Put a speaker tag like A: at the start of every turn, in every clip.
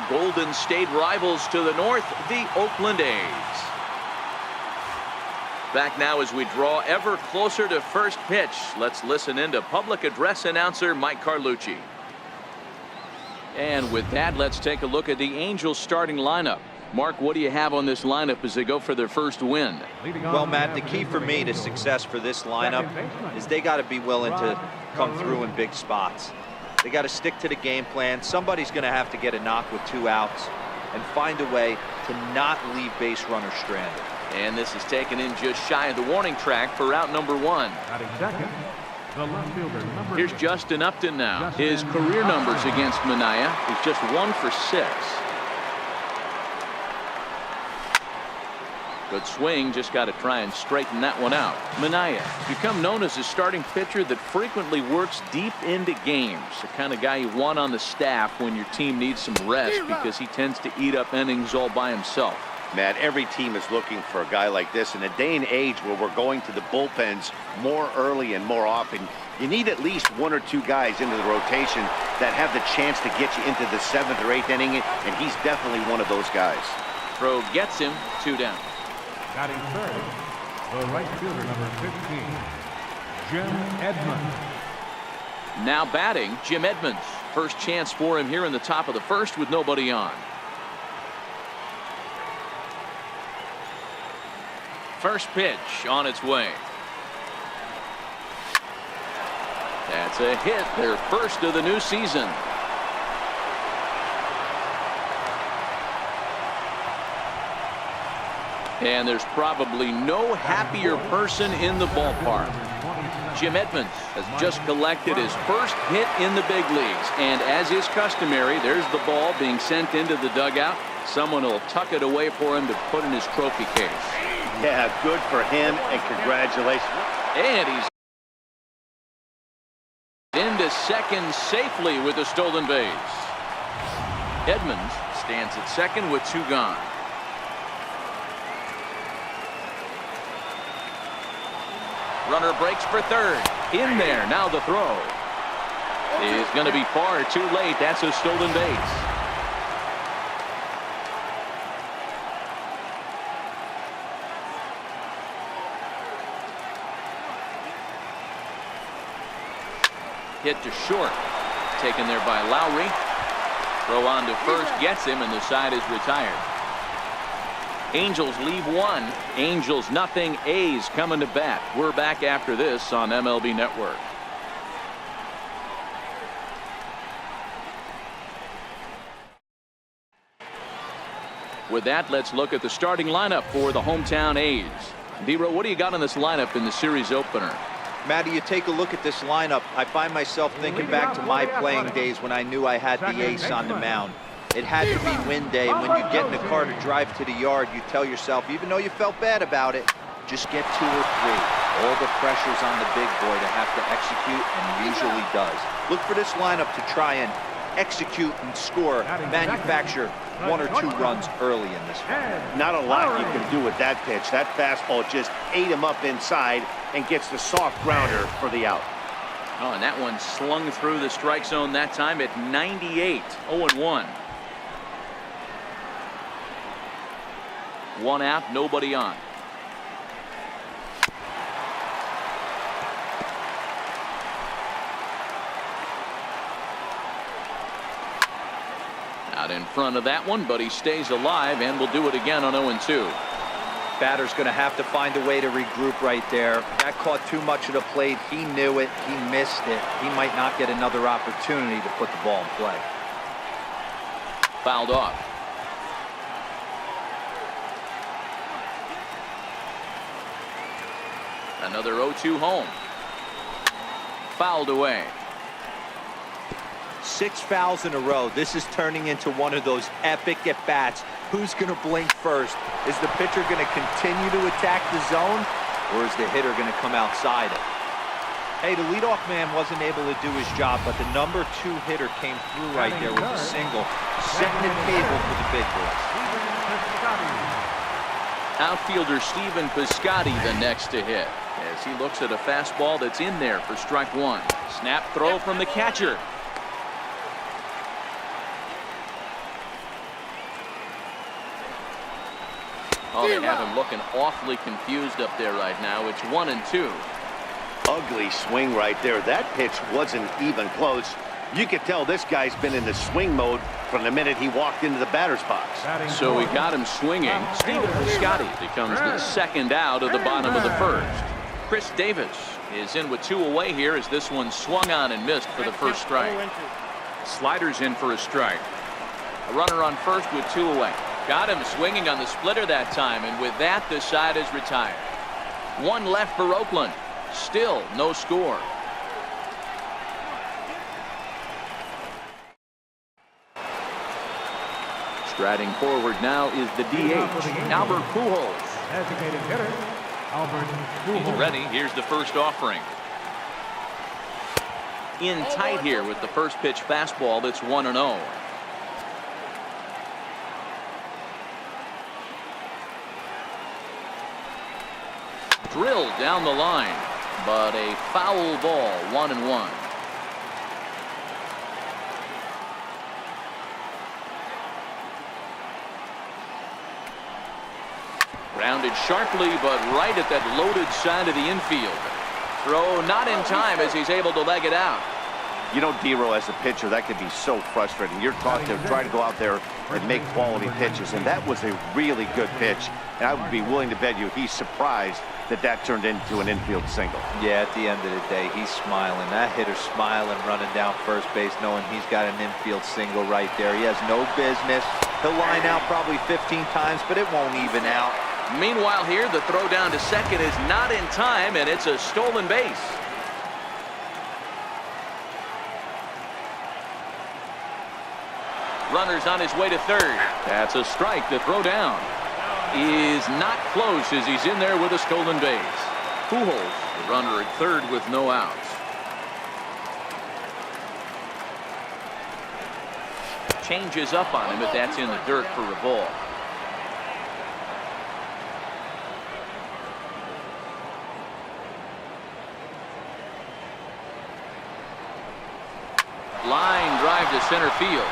A: Golden State rivals to the north, the Oakland A's. Back now as we draw ever closer to first pitch. Let's listen in to public address announcer Mike Carlucci. And with that, let's take a look at the Angels starting lineup. Mark, what do you have on this lineup as they go for their first win?
B: Well, Matt, the key for me to success for this lineup is they got to be willing to come through in big spots. They got to stick to the game plan. Somebody's going to have to get a knock with 2 outs and find a way to not leave base runners stranded.
A: And this is taken in just shy of the warning track for out number 1. Here's Justin Upton now. His career numbers against Manaea is just 1 for 6. Good swing, just got to try and straighten that one out. Manaea become known as a starting pitcher that frequently works deep into games. The kind of guy you want on the staff when your team needs some rest because he tends to eat up innings all by himself.
C: Matt, every team is looking for a guy like this. In a day and age where we're going to the bullpens more early and more often, you need at least 1 or 2 guys into the rotation that have the chance to get you into the 7th or 8th inning, and he's definitely one of those guys.
A: Throw gets him, 2 down.
D: Batting third, the right fielder, number 15, Jim Edmonds.
A: Now batting, Jim Edmonds. First chance for him here in the top of the first with nobody on. First pitch on its way. That's a hit, their first of the new season. And there's probably no happier person in the ballpark. Jim Edmonds has just collected his first hit in the big leagues. And as is customary, there's the ball being sent into the dugout. Someone will tuck it away for him to put in his trophy case.
C: Yeah, good for him, and congratulations.
A: And he's into second safely with a stolen base. Edmonds stands at second with 2 gone. Runner breaks for third. In there. Now the throw is going to be far too late. That's a stolen base. Hit to short. Taken there by Lowry. Throw on to first. Gets him, and the side is retired. Angels leave 1. Angels nothing. A's coming to bat. We're back after this on MLB Network. With that, let's look at the starting lineup for the hometown A's. D-Row, what do you got on this lineup in the series opener?
B: Matty, you take a look at this lineup. I find myself thinking back to my playing days when I knew I had the ace on the mound. It had to be win day. When you get in the car to drive to the yard, you tell yourself, even though you felt bad about it, just get 2 or 3. All the pressure's on the big boy to have to execute, and he usually does. Look for this lineup to try and execute and score, manufacture 1 or 2 runs early in this one.
C: Not a lot you can do with that pitch. That fastball just ate him up inside and gets the soft grounder for the out.
A: Oh, and that one slung through the strike zone that time at 98. 0-1. 1 out, nobody on. Out in front of that one, but he stays alive and will do it again on 0-2.
B: Batter's going to have to find a way to regroup right there. That caught too much of the plate. He knew it. He missed it. He might not get another opportunity to put the ball in play.
A: Fouled off. Another 0-2 home. Fouled away.
B: 6 fouls in a row. This is turning into one of those epic at-bats. Who's going to blink first? Is the pitcher going to continue to attack the zone, or is the hitter going to come outside it? Hey, the leadoff man wasn't able to do his job, but the number 2 hitter came through right there with a single, setting the table for the big boys.
A: Outfielder Stephen Piscotty the next to hit as he looks at a fastball that's in there for strike 1. Snap throw from the catcher. Oh, they have him looking awfully confused up there right now. It's 1-2.
C: Ugly swing right there. That pitch wasn't even close. You could tell this guy's been in the swing mode from the minute he walked into the batter's box.
A: So we got him swinging. Steven Piscotty becomes the second out of the bottom of the first. Chris Davis is in with 2 away here as this one swung on and missed for the first strike. Sliders in for a strike. A runner on first with 2 away. Got him swinging on the splitter that time, and with that the side is retired. 1 left for Oakland. Still no score. Striding forward now is the DH, Albert Pujols.
D: Designated hitter, Albert
A: He's
D: Pujols.
A: ready. Here's the first offering. In tight here with the first pitch fastball. That's 1-0. Drilled down the line, but a foul ball. 1-1. Grounded sharply, but right at that loaded side of the infield. Throw not in time as he's able to leg it out.
C: You know, D-Row, as a pitcher, that could be so frustrating. You're taught to try to go out there and make quality pitches, and that was a really good pitch. And I would be willing to bet you he's surprised that that turned into an infield single.
B: Yeah, at the end of the day, he's smiling. That hitter's smiling, running down first base, knowing he's got an infield single right there. He has no business. He'll line out probably 15 times, but it won't even out.
A: Meanwhile here, the throw down to second is not in time, and it's a stolen base. Runner's on his way to third. That's a strike. The throw down is not close as he's in there with a stolen base. Pujols, the runner at third with no outs. Changes up on him, but that's in the dirt for a ball. Line drive to center field.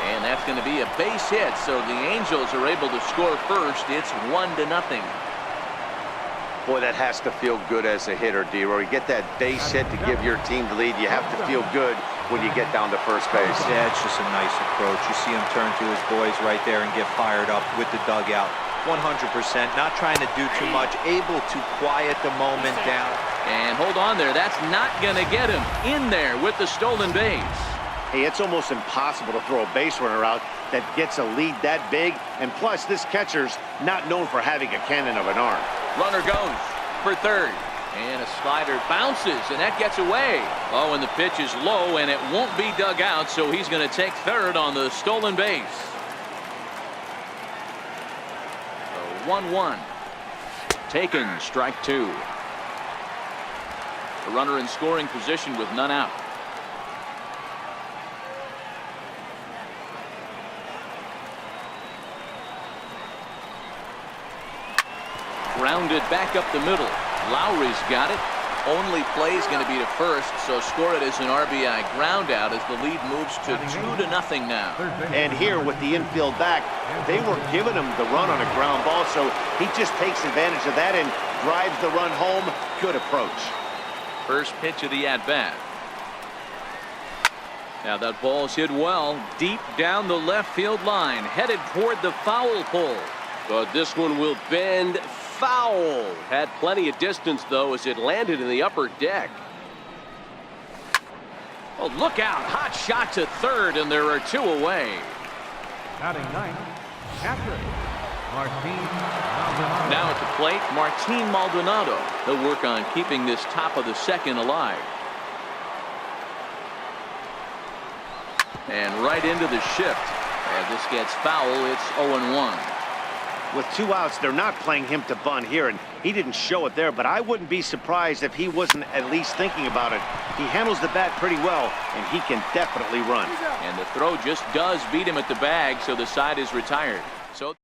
A: And that's going to be a base hit, so the Angels are able to score first. It's 1-0.
C: Boy, that has to feel good as a hitter, D-Row. You get that base hit to give your team the lead. You have to feel good when you get down to first base.
B: Yeah, it's just a nice approach. You see him turn to his boys right there and get fired up with the dugout. 100%, not trying to do too much, able to quiet the moment down.
A: And hold on there. That's not going to get him in there with the stolen base.
C: Hey, it's almost impossible to throw a base runner out that gets a lead that big. And plus, this catcher's not known for having a cannon of an arm.
A: Runner goes for third. And a slider bounces, and that gets away. Oh, and the pitch is low, and it won't be dug out, so he's going to take third on the stolen base. So 1-1. Taken, strike 2. A runner in scoring position with none out. Grounded back up the middle. Lowry's got it. Only play is going to be to first, so score it as an RBI ground out as the lead moves to 2-0 now.
C: And here with the infield back, they were giving him the run on a ground ball, so he just takes advantage of that and drives the run home. Good approach.
A: First pitch of the at-bat. Now that ball's hit well, deep down the left field line, headed toward the foul pole. But this one will bend foul. Had plenty of distance, though, as it landed in the upper deck. Oh, look out. Hot shot to third, and there are 2 away.
D: Batting ninth, catcher, Martin Maldonado.
A: Now at the plate, Martin Maldonado. He'll work on keeping this top of the second alive. And right into the shift. As this gets foul, it's 0-1.
C: With 2 outs, they're not playing him to bunt here, and he didn't show it there, but I wouldn't be surprised if he wasn't at least thinking about it. He handles the bat pretty well, and he can definitely run.
A: And the throw just does beat him at the bag, so the side is retired. So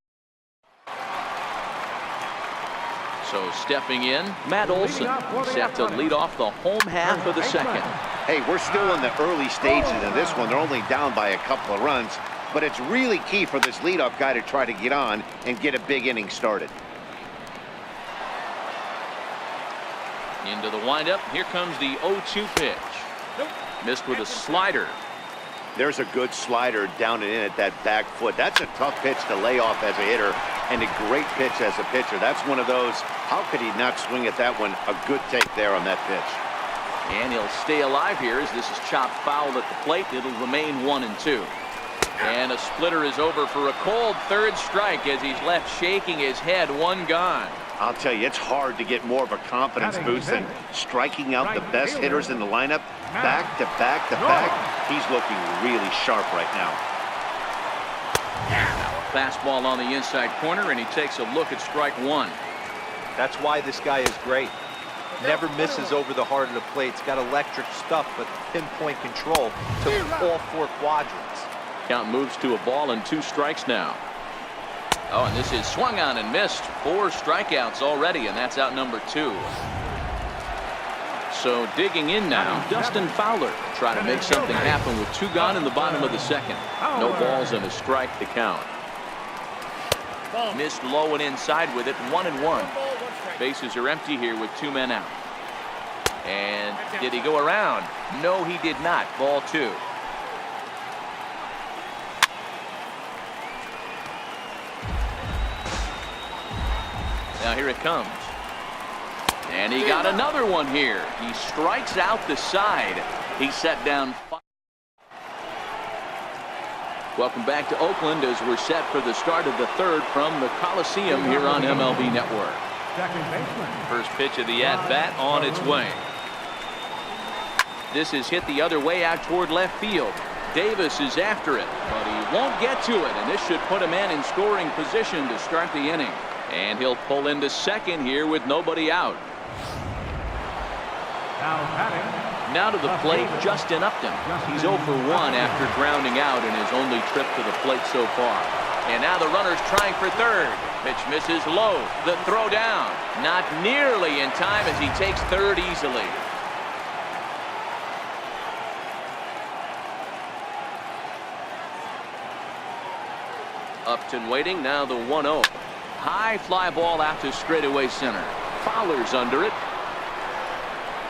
A: stepping in, Matt Olson, set to lead off the home half of the second.
C: Hey, we're still in the early stages of this one. They're only down by a couple of runs. But it's really key for this leadoff guy to try to get on and get a big inning started.
A: Into the windup. Here comes the 0-2 pitch. Missed with a slider.
C: There's a good slider down and in at that back foot. That's a tough pitch to lay off as a hitter, and a great pitch as a pitcher. That's one of those, how could he not swing at that one? A good take there on that pitch.
A: And he'll stay alive here as this is chopped foul at the plate. It'll remain 1-2. And a splitter is over for a cold third strike as he's left shaking his head. One gone.
C: I'll tell you, it's hard to get more of a confidence boost than striking out the best hitters in the lineup back to back to back. He's looking really sharp right now.
A: Now a fastball on the inside corner, and he takes a look at strike one.
B: That's why this guy is great. Never misses over the heart of the plate. He's got electric stuff, but pinpoint control to all four quadrants.
A: Count moves to a ball and 2 strikes now. Oh, and this is swung on and missed. 4 strikeouts already, and that's out number 2. So digging in now, Dustin Fowler trying to make something happen with 2 gone in the bottom of the second. No balls and a strike to count. Missed low and inside with it. 1-1. Bases are empty here with 2 men out. And did he go around? No, he did not. Ball 2. Now here it comes. And he got another one here. He strikes out the side. He set down 5. Welcome back to Oakland as we're set for the start of the third from the Coliseum here on MLB Network. First pitch of the at-bat on its way. This is hit the other way out toward left field. Davis is after it, but he won't get to it, and this should put a man in scoring position to start the inning. And he'll pull into second here with nobody out. Now to the plate, Justin Upton. He's 0 for 1 after grounding out in his only trip to the plate so far. And now the runner's trying for third. Pitch misses low. The throw down. Not nearly in time as he takes third easily. Upton waiting. Now the 1-0. High fly ball out to straightaway center. Fowler's under it.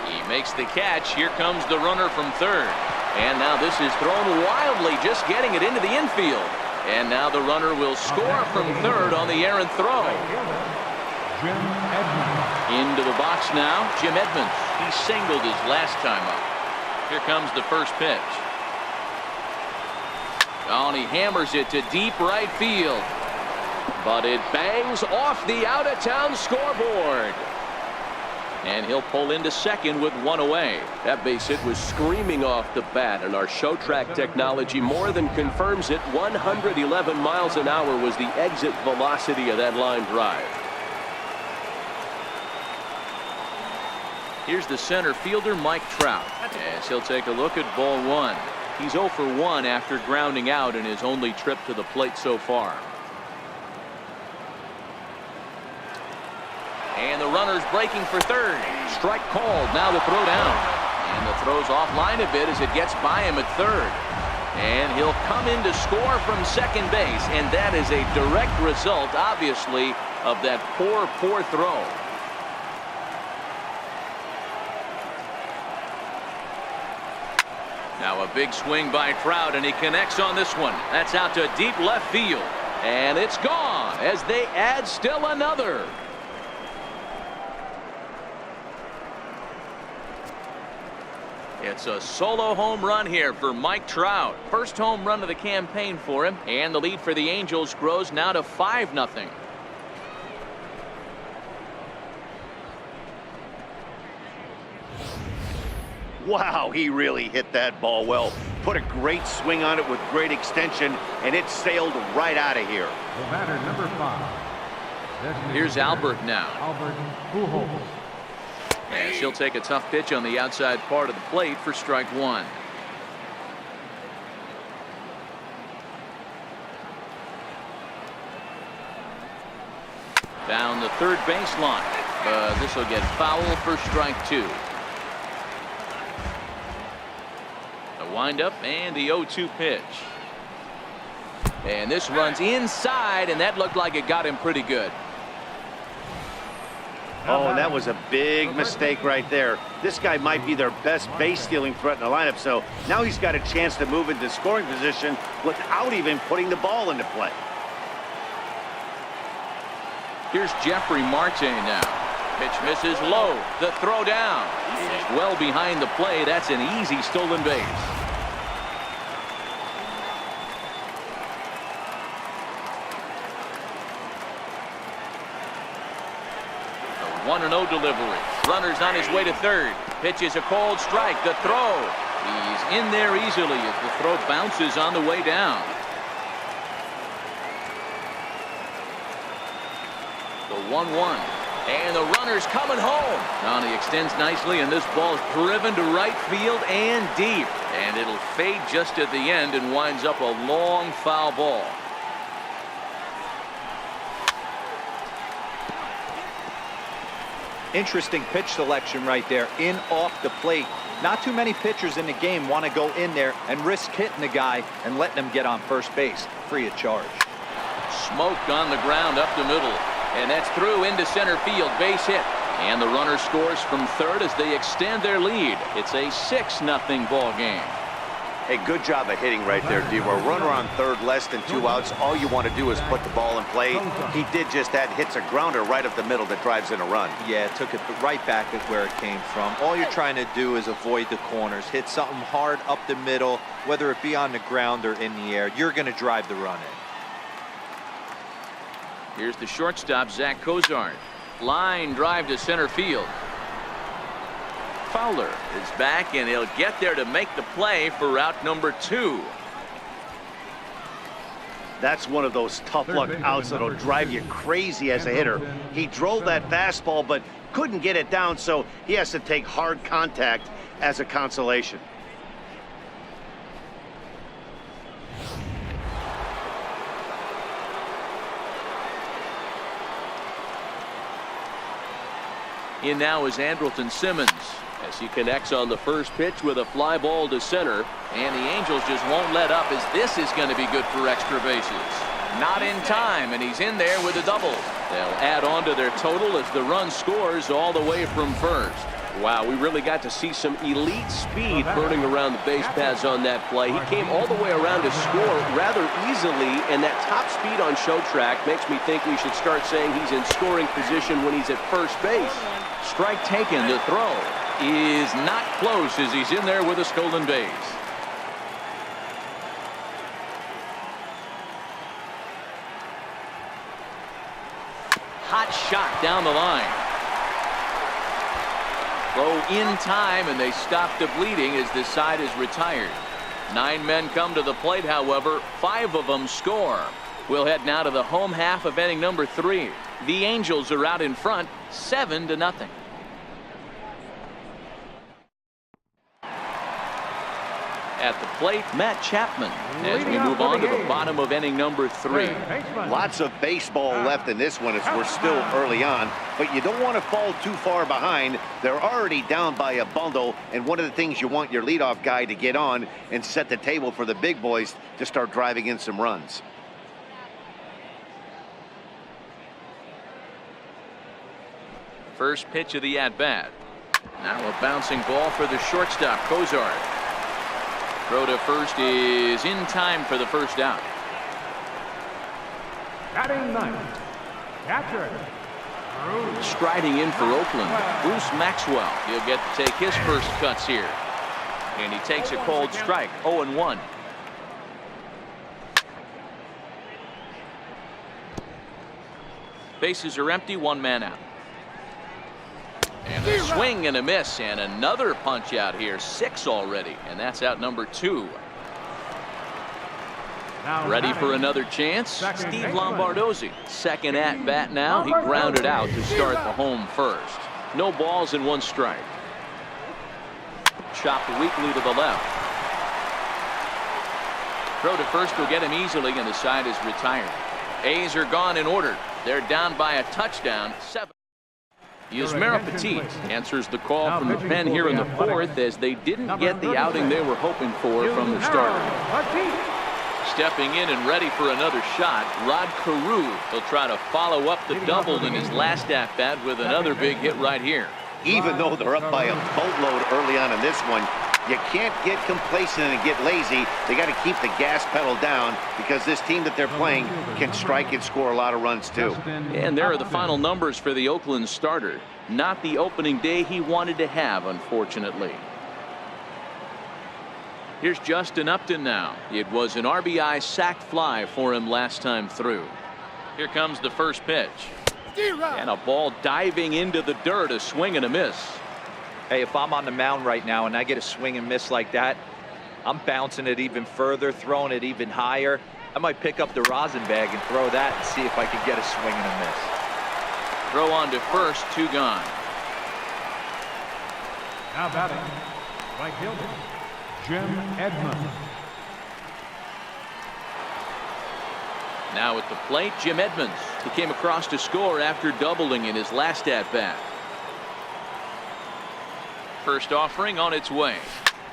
A: He makes the catch. Here comes the runner from third. And now this is thrown wildly, just getting it into the infield. And now the runner will score from third on the errant throw. Into the box now, Jim Edmonds. He singled his last time up. Here comes the first pitch. Oh, and he hammers it to deep right field. But it bangs off the out-of-town scoreboard. And he'll pull into second with 1 away.
E: That base hit was screaming off the bat, and our show track technology more than confirms it. 111 miles an hour was the exit velocity of that line drive.
A: Here's the center fielder, Mike Trout, as he'll take a look at ball 1. He's 0 for 1 after grounding out in his only trip to the plate so far. And the runner's breaking for third. Strike called. Now the throw down. And the throw's offline a bit as it gets by him at third. And he'll come in to score from second base. And that is a direct result, obviously, of that poor throw. Now a big swing by Trout, and he connects on this one. That's out to deep left field. And it's gone as they add still another. It's a solo home run here for Mike Trout. First home run of the campaign for him, and the lead for the Angels grows now to 5-0.
C: Wow, he really hit that ball well. Put a great swing on it with great extension, and it sailed right out of here.
D: The batter, number 5.
A: Here's Albert now.
D: Albert Pujols.
A: And she'll take a tough pitch on the outside part of the plate for strike 1. Down the third baseline. This will get foul for strike 2. The windup and the 0-2 pitch. And this runs inside, and that looked like it got him pretty good.
C: Oh, and that was a big mistake right there. This guy might be their best base-stealing threat in the lineup, so now he's got a chance to move into scoring position without even putting the ball into play.
A: Here's Jeffrey Marte now. Pitch misses low. The throw down is well behind the play. That's an easy stolen base. The 1-0 delivery. Runner's on his way to third. Pitch is a cold strike. The throw. He's in there easily as the throw bounces on the way down. The 1-1. And the runner's coming home. Now he extends nicely, and this ball's driven to right field and deep. And it'll fade just at the end and winds up a long foul ball.
B: Interesting pitch selection right there, in off the plate. Not too many pitchers in the game want to go in there and risk hitting the guy and letting him get on first base free of charge.
A: Smoked on the ground up the middle. And that's through into center field, base hit. And the runner scores from third as they extend their lead. It's a 6-0 ball game.
C: Hey, good job of hitting right there, Devo. A runner on third, less than 2 outs. All you want to do is put the ball in play. He did just that. Hits a grounder right up the middle that drives in a run.
B: Yeah, took it right back at where it came from. All you're trying to do is avoid the corners. Hit something hard up the middle, whether it be on the ground or in the air. You're going to drive the run in.
A: Here's the shortstop, Zach Cozart. Line drive to center field. Fowler is back, and he'll get there to make the play for route number 2.
C: That's one of those tough luck outs that'll drive you crazy as a hitter. He drove that fastball, but couldn't get it down, so he has to take hard contact as a consolation.
A: In now is Andrelton Simmons as he connects on the first pitch with a fly ball to center, and the Angels just won't let up as this is going to be good for extra bases. Not in time, and he's in there with a double. They'll add on to their total as the run scores all the way from first.
E: Wow, we really got to see some elite speed burning around the base paths on that play. He came all the way around to score rather easily, and that top speed on show track makes me think we should start saying he's in scoring position when he's at first base.
A: Strike taken. The throw is not close as he's in there with a stolen base. Hot shot down the line. Throw in time, and they stop the bleeding as this side is retired. 9 men come to the plate, however. 5 of them score. We'll head now to the home half of inning number 3. The Angels are out in front, 7-0. At the plate, Matt Chapman, as we move on to the bottom of inning number 3.
C: Lots of baseball left in this one as we're still early on, but you don't want to fall too far behind. They're already down by a bundle, and one of the things you want your leadoff guy to get on and set the table for the big boys to start driving in some runs.
A: First pitch of the at-bat. Now a bouncing ball for the shortstop, Cozart. Throw to first is in time for the first out.
D: Batting ninth, catcher.
A: Striding in for Oakland, Bruce Maxwell. He'll get to take his first cuts here. And he takes a cold strike, 0-1. Bases are empty, 1 man out. And a swing and a miss, and another punch out here. 6 already, and that's out number 2. Ready for another chance? Steve Lombardozzi. Second at bat now. He grounded out to start the home first. No balls and 1 strike. Chopped weakly to the left. Throw to first will get him easily, and the side is retired. A's are gone in order. They're down by a touchdown, 7. Yusmeiro Petit answers the call from the pen here in the 4th as they didn't get the outing they were hoping for from the starter. Stepping in and ready for another shot, Rod Carew. He'll try to follow up the double in his last at-bat with another big hit right here.
C: Even though they're up by a boatload early on in this one, you can't get complacent and get lazy. They got to keep the gas pedal down because this team that they're playing can strike and score a lot of runs too.
A: And there are the final numbers for the Oakland starter. Not the opening day he wanted to have, unfortunately. Here's Justin Upton now. It was an RBI sac fly for him last time through. Here comes the first pitch. And a ball diving into the dirt, a swing and a miss.
B: Hey, if I'm on the mound right now and I get a swing and miss like that, I'm bouncing it even further, throwing it even higher. I might pick up the rosin bag and throw that and see if I can get a swing and a miss.
A: Throw on to first, 2 gone.
D: Now batting, right fielder, Jim Edmonds.
A: Now at the plate, Jim Edmonds. He came across to score after doubling in his last at-bat. First offering on its way.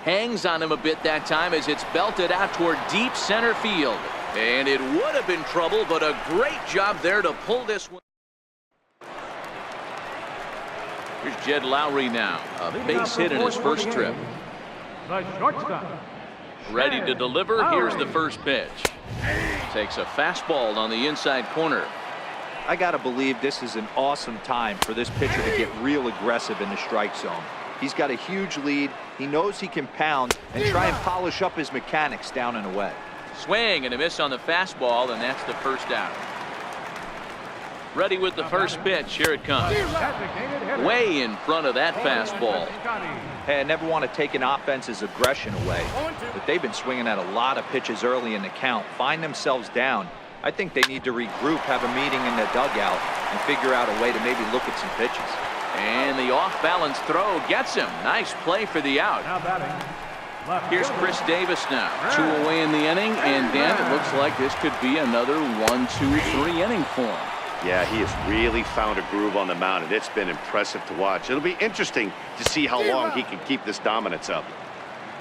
A: Hangs on him a bit that time as it's belted out toward deep center field. And it would have been trouble, but a great job there to pull this one. Here's Jed Lowry now. A base hit in his first trip.
D: The shortstop.
A: Ready to deliver. Here's the first pitch. Takes a fastball on the inside corner.
B: I got to believe this is an awesome time for this pitcher to get real aggressive in the strike zone. He's got a huge lead. He knows he can pound and try and polish up his mechanics down and away.
A: Swing and a miss on the fastball, and that's the first out. Ready with the first pitch. Here it comes. Way in front of that fastball.
B: Hey, I never want to take an offense's aggression away, but they've been swinging at a lot of pitches early in the count. Find themselves down. I think they need to regroup, have a meeting in the dugout, and figure out a way to maybe look at some pitches.
A: And the off-balance throw gets him. Nice play for the out. Here's Chris Davis now. 2 away in the inning, and Dan, it looks like this could be another 1, 2, 3 inning for him.
C: Yeah, he has really found a groove on the mound, and it's been impressive to watch. It'll be interesting to see how long he can keep this dominance up.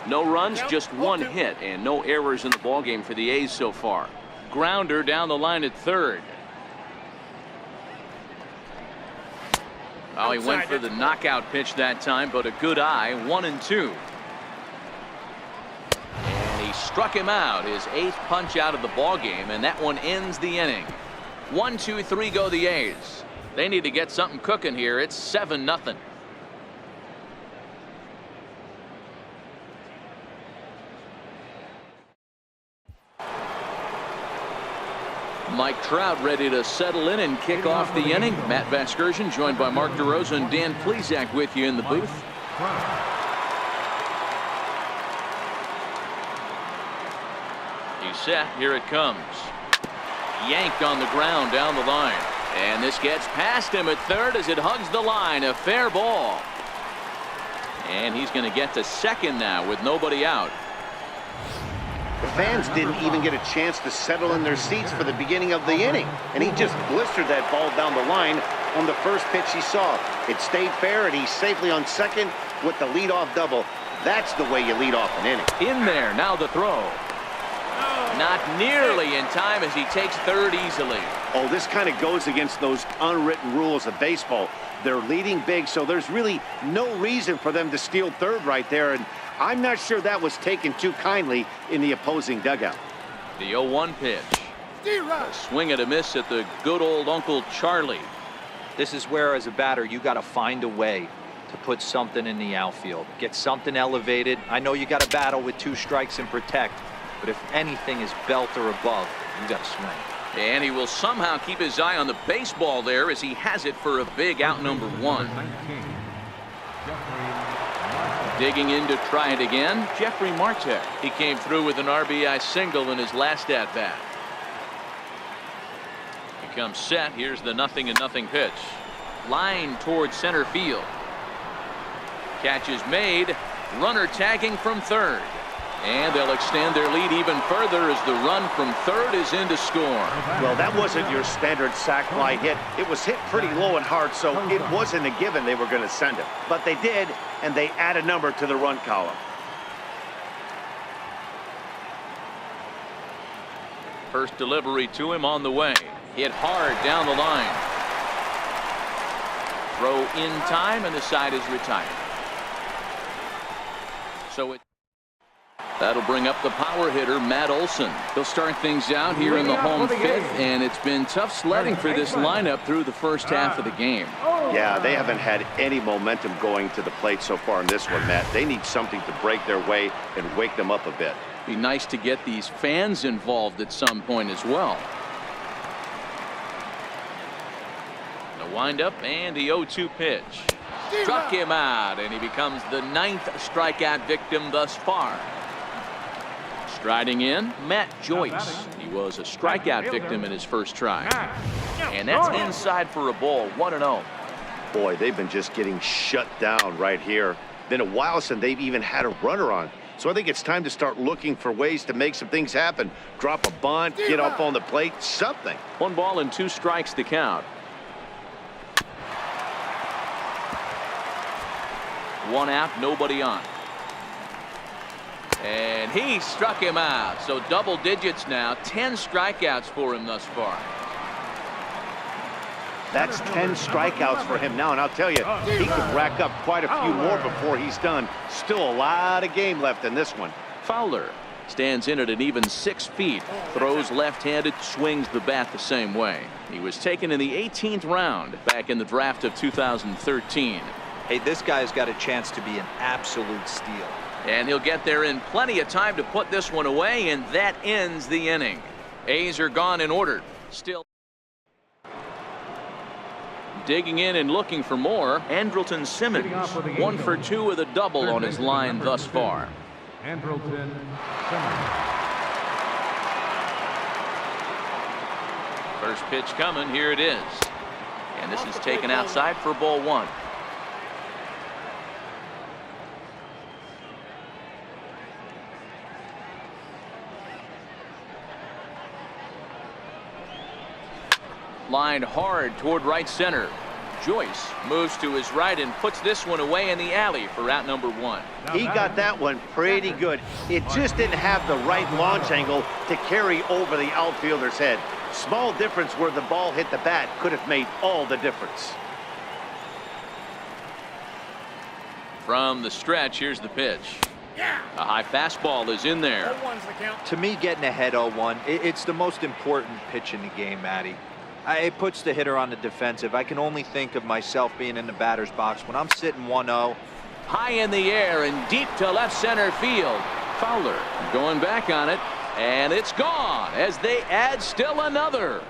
A: No runs, just 1 hit, and no errors in the ballgame for the A's so far. Grounder down the line at third. Oh, he went for the knockout pitch that time, but a good eye. 1 and 2. And he struck him out, his 8th punch out of the ballgame, and that one ends the inning. 1, 2, 3 go the A's. They need to get something cooking here. It's 7-0. Mike Trout ready to settle in and kick off the inning. Matt Vasgersian joined by Mark DeRosa and Dan Plesac with you in the booth. He's set. Here it comes. Yanked on the ground down the line. And this gets past him at third as it hugs the line. A fair ball. And he's going to get to second now with nobody out.
C: The fans didn't even get a chance to settle in their seats for the beginning of the inning. And he just blistered that ball down the line on the first pitch he saw. It stayed fair, and he's safely on second with the leadoff double. That's the way you lead off an inning.
A: In there, now the throw. Not nearly in time as he takes third easily.
C: Oh, this kind of goes against those unwritten rules of baseball. They're leading big, so there's really no reason for them to steal third right there. And I'm not sure that was taken too kindly in the opposing dugout.
A: The 0-1 pitch. A swing and a miss at the good old Uncle Charlie.
B: This is where, as a batter, you got to find a way to put something in the outfield. Get something elevated. I know you got to battle with 2 strikes and protect, but if anything is belt or above, you got to swing.
A: And he will somehow keep his eye on the baseball there as he has it for a big out number 1. Digging in to try it again, Jeffrey Marte. He came through with an RBI single in his last at-bat. He comes set. Here's the 0-0 pitch. Line towards center field. Catch is made. Runner tagging from third. And they'll extend their lead even further as the run from third is in to score.
C: Well, that wasn't your standard sac fly hit. It was hit pretty low and hard, so it wasn't a given they were going to send it. But they did, and they add a number to the run column.
A: First delivery to him on the way. Hit hard down the line. Throw in time, and the side is retired. So that'll bring up the power hitter, Matt Olson. He'll start things out here in the home fifth, and it's been tough sledding for this lineup through the first half of the game.
C: Yeah, they haven't had any momentum going to the plate so far in this one, Matt. They need something to break their way and wake them up a bit.
A: Be nice to get these fans involved at some point as well. The windup and the 0-2 pitch. Struck him out, and he becomes the 9th strikeout victim thus far. Striding in, Matt Joyce. He was a strikeout victim in his first try. And that's inside for a ball, 1-0.
C: Boy, they've been just getting shut down right here. Been a while since they've even had a runner on. So I think it's time to start looking for ways to make some things happen. Drop a bunt, get up on the plate, something.
A: 1 ball and 2 strikes to count. 1 out, nobody on. And he struck him out. So double digits now. 10 strikeouts for him thus far.
C: That's 10 strikeouts for him now, and I'll tell you, he could rack up quite a few more before he's done. Still a lot of game left in this one.
A: Fowler stands in at an even 6 feet. Throws left-handed, swings the bat the same way. He was taken in the 18th round back in the draft of 2013.
B: Hey, this guy's got a chance to be an absolute steal.
A: And he'll get there in plenty of time to put this one away, and that ends the inning. A's are gone in order. Still digging in and looking for more, Andrelton Simmons. 1 for 2 with a double on his line thus far.
D: Andrelton Simmons.
A: First pitch coming. Here it is. And this is taken outside for ball 1. Lined hard toward right center. Joyce moves to his right and puts this one away in the alley for out number 1.
C: He got that one pretty good. It just didn't have the right launch angle to carry over the outfielder's head. Small difference where the ball hit the bat could have made all the difference.
A: From the stretch, here's the pitch. A high fastball is in there.
B: To me, getting ahead 0-1, it's the most important pitch in the game, Matty. It puts the hitter on the defensive. I can only think of myself being in the batter's box when I'm sitting 1-0.
A: High in the air and deep to left center field. Fowler going back on it, and it's gone as they add still another.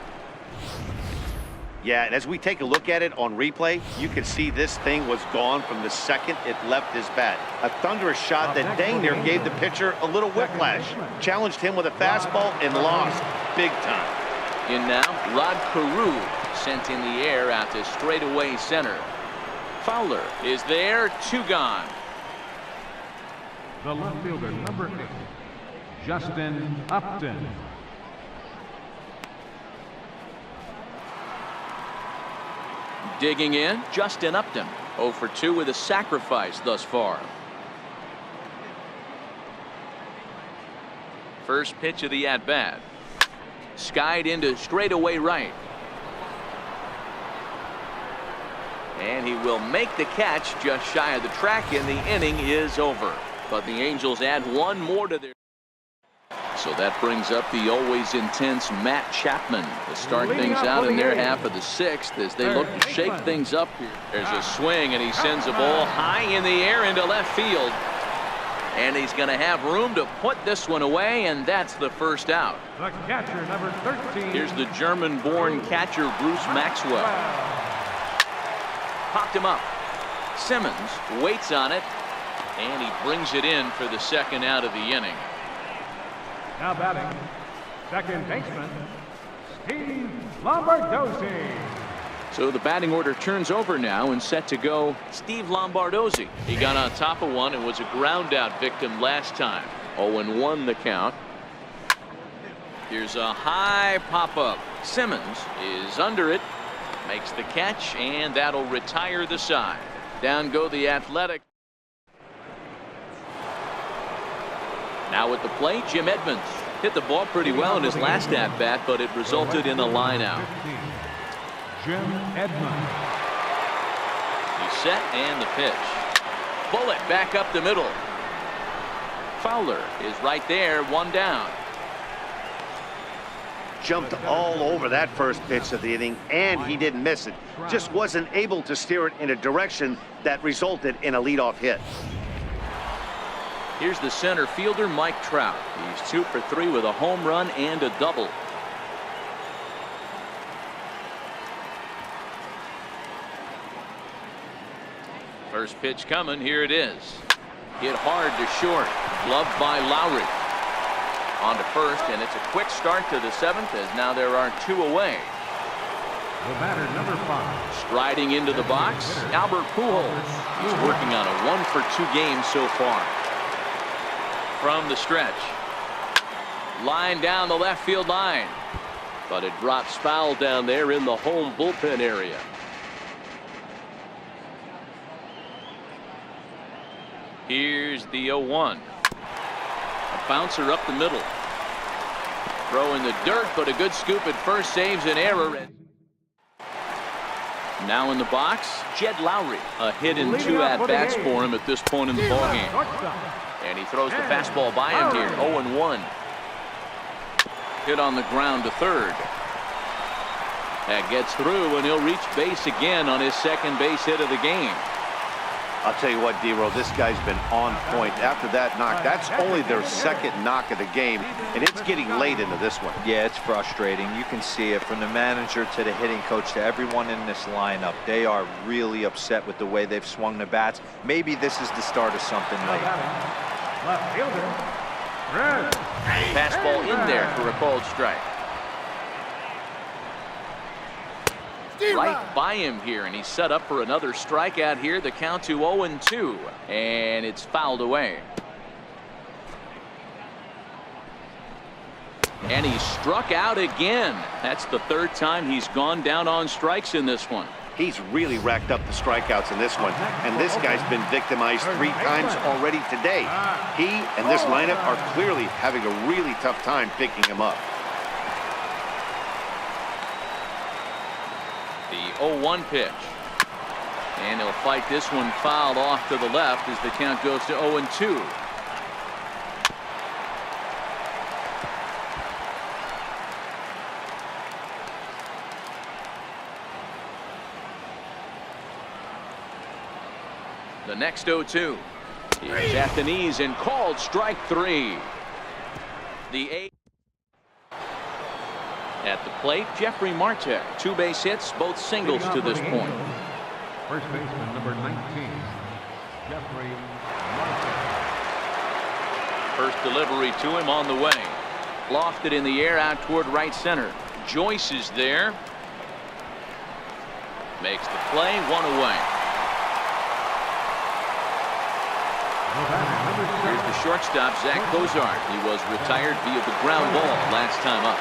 C: Yeah, and as we take a look at it on replay, you can see this thing was gone from the second it left his bat. A thunderous shot that dang near gave the pitcher a little whiplash. Challenged him with a fastball and lost big time.
A: In now, Rod Carew sent in the air out to straightaway center. Fowler is there, 2 gone.
D: The left fielder, number 8, Justin Upton.
A: Digging in, Justin Upton. 0 for 2 with a sacrifice thus far. First pitch of the at-bat. Skied into straightaway right. And he will make the catch just shy of the track, and the inning is over. But the Angels add 1 more to their. So that brings up the always intense Matt Chapman to start things out in their half of the 6th as they look to shake things up here. There's a swing, and he sends a ball high in the air into left field. And he's going to have room to put this one away, and that's the first out.
D: The catcher, number 13.
A: Here's the German-born catcher, Bruce Maxwell. Popped him up. Simmons waits on it, and he brings it in for the 2nd out of the inning.
D: Now batting, second baseman, Steve Lombardozzi.
A: So the batting order turns over now and set to go Steve Lombardozzi. He got on top of one and was a ground out victim last time. 0-1 the count. Here's a high pop up. Simmons is under it, makes the catch, and that'll retire the side. Down go the Athletic. Now at the plate, Jim Edmonds. Hit the ball pretty well in his last at-bat, but it resulted in a line-out.
D: Jim Edmonds.
A: He's set and the pitch. Bullet back up the middle. Fowler is right there, one down.
C: Jumped all over that first pitch of the inning, and he didn't miss it. Just wasn't able to steer it in a direction that resulted in a leadoff hit.
A: Here's the center fielder, Mike Trout. He's 2 for 3 with a home run and a double. First pitch coming. Here it is. Hit hard to short. Gloved by Lowry. On to first, and it's a quick start to the 7th, as now there are 2 away.
D: The batter, number 5.
A: Striding into the box, Albert Pujols. He's working on a 1 for 2 game so far. From the stretch. Line down the left field line. But it drops foul down there in the home bullpen area. Here's the 0-1. A bouncer up the middle. Throw in the dirt, but a good scoop at first saves an error. Now in the box, Jed Lowry. A hit in 2 at-bats for him at this point in the ballgame. And he throws the fastball by him here. 0-1. Hit on the ground to third. That gets through, and he'll reach base again on his second base hit of the game.
C: I'll tell you what, D-Roll, this guy's been on point. After that knock, that's only their second knock of the game, and it's getting late into this one.
B: Yeah, it's frustrating. You can see it from the manager to the hitting coach to everyone in this lineup. They are really upset with the way they've swung the bats. Maybe this is the start of something late.
D: Left fielder, Red.
A: Fastball in there for a called strike. Right by him here, and he's set up for another strikeout here. The count to 0-2, and it's fouled away. And he struck out again. That's the 3rd time he's gone down on strikes in this one.
C: He's really racked up the strikeouts in this one, and this guy's been victimized 3 times already today. He and this lineup are clearly having a really tough time picking him up.
A: The 0-1 pitch. And he'll fight this one fouled off to the left as the count goes to 0-2. The next 0-2. Here's at the knees and called strike 3. The 8. At the plate, Jeffrey Martek. 2 base hits, both singles to this point.
D: First baseman, number 19, Jeffrey Martin.
A: First delivery to him on the way. Lofted in the air out toward right center. Joyce is there. Makes the play, 1 away. Here's the shortstop, Zach Cozart. He was retired via the ground ball last time up.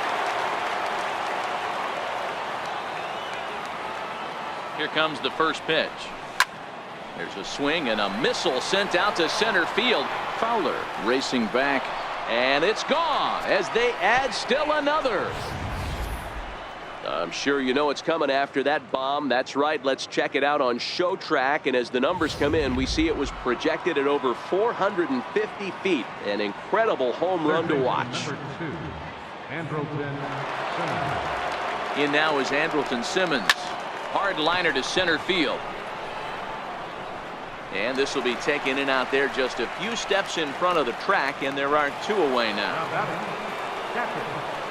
A: Here comes the first pitch. There's a swing and a missile sent out to center field. Fowler racing back, and it's gone as they add still another. I'm sure you know it's coming after that bomb. That's right. Let's check it out on Show Track. And as the numbers come in, we see it was projected at over 450 feet. An incredible home run to watch.
D: Number 2, Andrelton Simmons.
A: In now is Andrelton Simmons. Hard liner to center field. And this will be taken in out there just a few steps in front of the track, and there are 2 away now.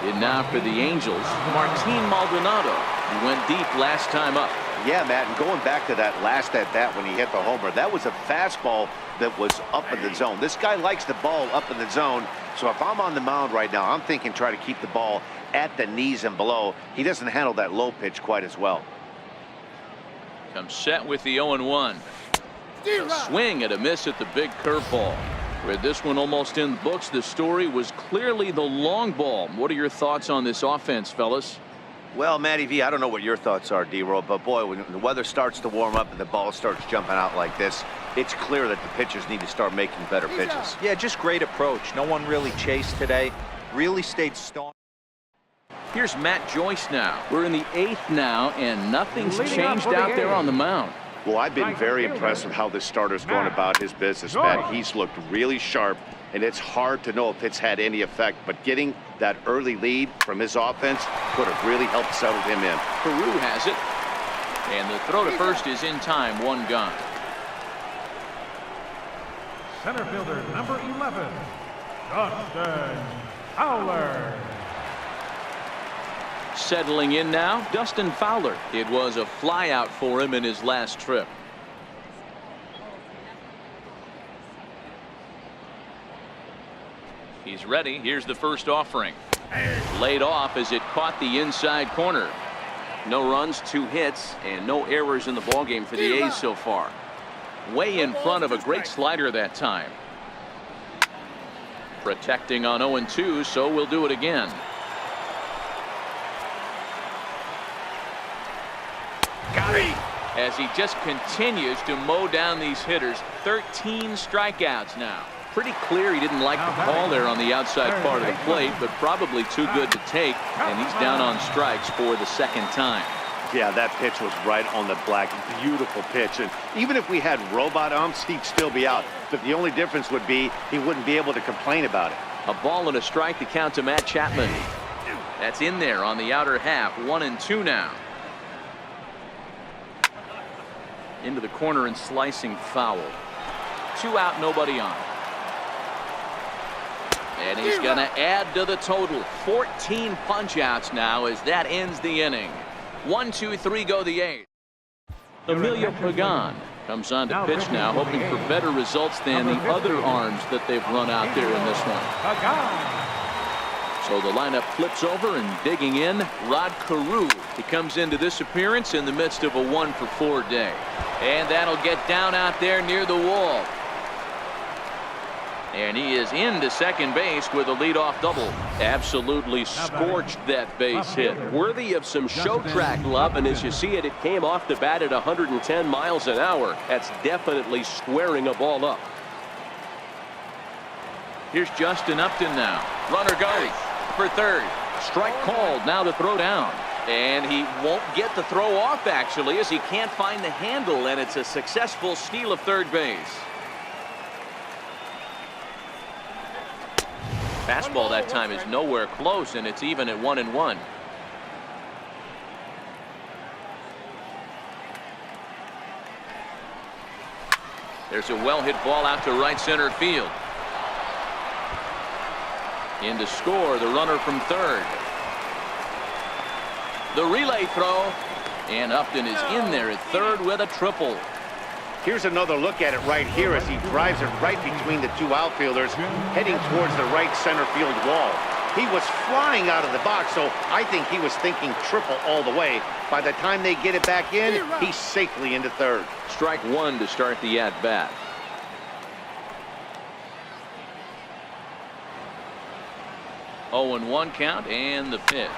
A: In now for the Angels, Martin Maldonado. He went deep last time up.
C: Yeah, Matt, and going back to that last at-bat when he hit the homer, that was a fastball that was up in the zone. This guy likes the ball up in the zone, so if I'm on the mound right now, I'm thinking try to keep the ball at the knees and below. He doesn't handle that low pitch quite as well.
A: Comes set with the 0-1. A swing and a miss at the big curveball. With this one almost in the books, the story was clearly the long ball. What are your thoughts on this offense, fellas?
C: Well, Matty V, I don't know what your thoughts are, D-Roll, but boy, when the weather starts to warm up and the ball starts jumping out like this, it's clear that the pitchers need to start making better pitches.
B: Yeah, just great approach. No one really chased today. really stayed staunch.
A: Here's Matt Joyce now. We're in the 8th now, and nothing's changed out there on the mound.
C: Well, I've been very impressed with how this starter's going about his business, Pat. He's looked really sharp, and it's hard to know if it's had any effect, but getting that early lead from his offense could have really helped settle him in.
A: Peru has it, and the throw to first is in time, 1 gone.
D: Center fielder number 11, Dustin Fowler.
A: Settling in now, Dustin Fowler. It was a flyout for him in his last trip. He's ready. Here's the first offering. Laid off as it caught the inside corner. No runs, 2 hits, and no errors in the ballgame for the A's so far. Way in front of a great slider that time. Protecting on 0-2, so we'll do it again. As he just continues to mow down these hitters. 13 strikeouts now. Pretty clear he didn't like the call there on the outside part of the plate, but probably too good to take, and he's down on strikes for the 2nd time.
C: Yeah, that pitch was right on the black. Beautiful pitch. And even if we had robot umps, he'd still be out. But the only difference would be he wouldn't be able to complain about it.
A: A ball and a strike to count to Matt Chapman. That's in there on the outer half. 1-2 now. Into the corner and slicing foul. 2 out, nobody on. And he's going to add to the total. 14 punch-outs now as that ends the inning. 1, 2, 3 go the A's. Emilio Pagan comes on to pitch now, hoping for better results than the other arms that they've run out there in this one. So the lineup flips over, and digging in, Rod Carew. He comes into this appearance in the midst of a 1-for-4 day. And that'll get down out there near the wall. And he is into second base with a leadoff double. Absolutely scorched that base hit.
E: Worthy of some show track love, and as you see it, it came off the bat at 110 miles an hour. That's definitely squaring a ball up.
A: Here's Justin Upton now. Runner goes for third. Strike called. Now the throw down. And he won't get the throw off, actually, as he can't find the handle, and it's a successful steal of third base. Fastball that time is nowhere close, and it's even at 1-1. There's a well-hit ball out to right center field. In to score, the runner from third. The relay throw, and Upton is in there at third with a triple.
C: Here's another look at it right here as he drives it right between the 2 outfielders, heading towards the right center field wall. He was flying out of the box, so I think he was thinking triple all the way. By the time they get it back in, he's safely into third.
A: Strike 1 to start the at-bat. Oh, 0-1 count, and the pitch.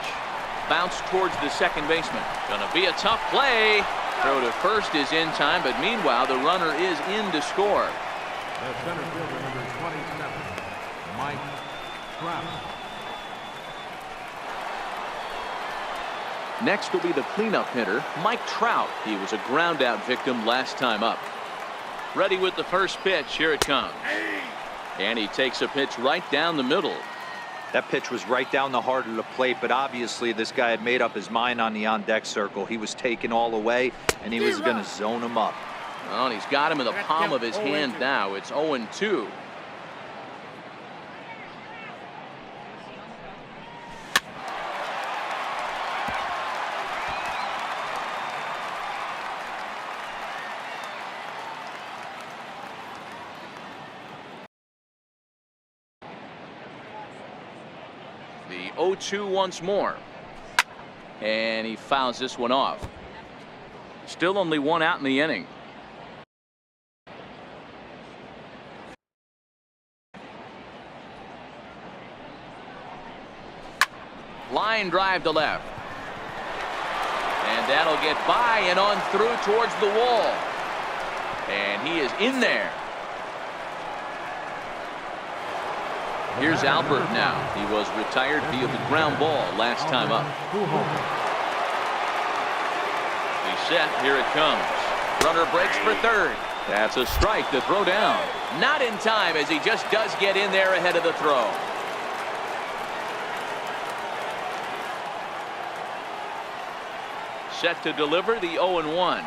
A: Bounce towards the second baseman. Gonna be a tough play. Throw to first is in time, but meanwhile the runner is in to score.
D: The center fielder number 27, Mike Trout.
A: Next will be the cleanup hitter, Mike Trout. He was a ground out victim last time up. Ready with the first pitch. Here it comes. And he takes a pitch right down the middle.
B: That pitch was right down the heart of the plate, but obviously this guy had made up his mind on the on-deck circle. He was taken all the way, and he was going to zone him up.
A: Well, and he's got him in the palm of his hand now. It's 0-2. The 0-2 once more. And he fouls this one off. Still only 1 out in the inning. Line drive to left. And that'll get by and on through towards the wall. And he is in there. Here's Albert now. He was retired via the ground ball last time up. He's set. Here it comes. Runner breaks for third. That's a strike to throw down. Not in time, as he just does get in there ahead of the throw. Set to deliver the 0-1.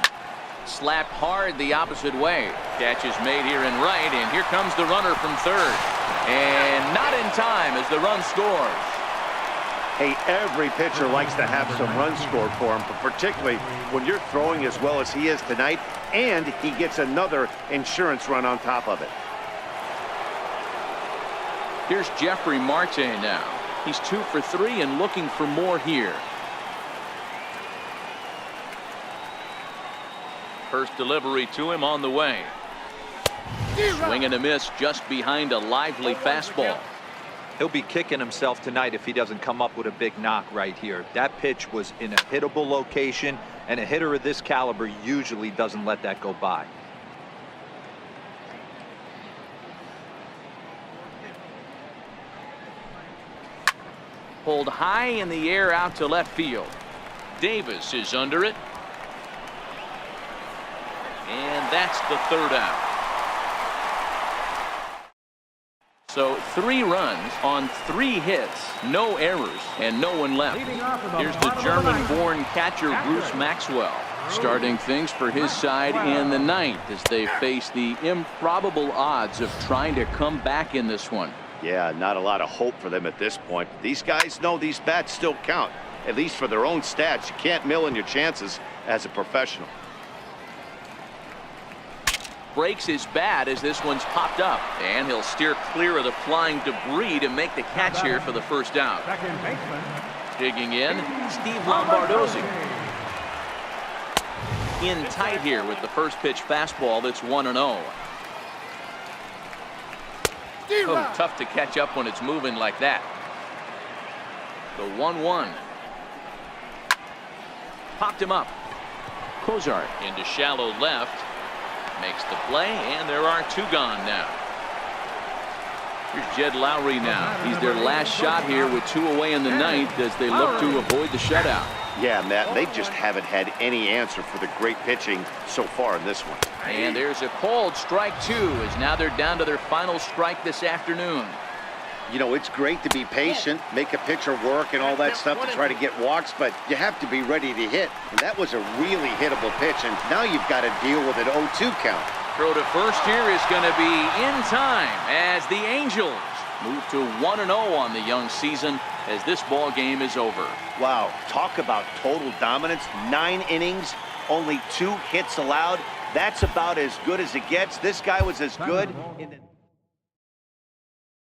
A: Slapped hard the opposite way. Catch is made here in right, and here comes the runner from third. And not in time as the run scores.
C: Hey, every pitcher likes to have some runs scored for him, but particularly when you're throwing as well as he is tonight, and he gets another insurance run on top of it.
A: Here's Jeffrey Marte now. He's 2 for 3 and looking for more here. First delivery to him on the way. Swing and a miss just behind a lively fastball.
B: He'll be kicking himself tonight if he doesn't come up with a big knock right here. That pitch was in a hittable location, and a hitter of this caliber usually doesn't let that go by.
A: Pulled high in the air out to left field. Davis is under it. And that's the third out. So 3 runs on 3 hits, no errors, and no one left. Here's the German-born catcher Bruce Maxwell, starting things for his side in the 9th as they face the improbable odds of trying to come back in this one.
C: Yeah, not a lot of hope for them at this point. These guys know these bats still count, at least for their own stats. You can't mill in your chances as a professional.
A: Breaks his bat as this one's popped up, and he'll steer clear of the flying debris to make the catch here for the first out. Digging in, Steve Lombardozzi. In tight here with the first pitch fastball that's 1-0. Oh, tough to catch up when it's moving like that. The 1-1. Popped him up. Cozart into shallow left. Makes the play, and there are 2 gone now. Here's Jed Lowry now. He's their last shot here with 2 away in the 9th as they look to avoid the shutout.
C: Yeah, Matt, they just haven't had any answer for the great pitching so far in this one.
A: And there's a called strike 2 as now they're down to their final strike this afternoon.
C: You know, it's great to be patient, make a pitcher work and all that stuff to try to get walks, but you have to be ready to hit. And that was a really hittable pitch, and now you've got to deal with an 0-2 count.
A: Throw to first here is going to be in time as the Angels move to 1-0 on the young season as this ball game is over.
C: Wow, talk about total dominance. 9 innings, only 2 hits allowed. That's about as good as it gets. This guy was as good in the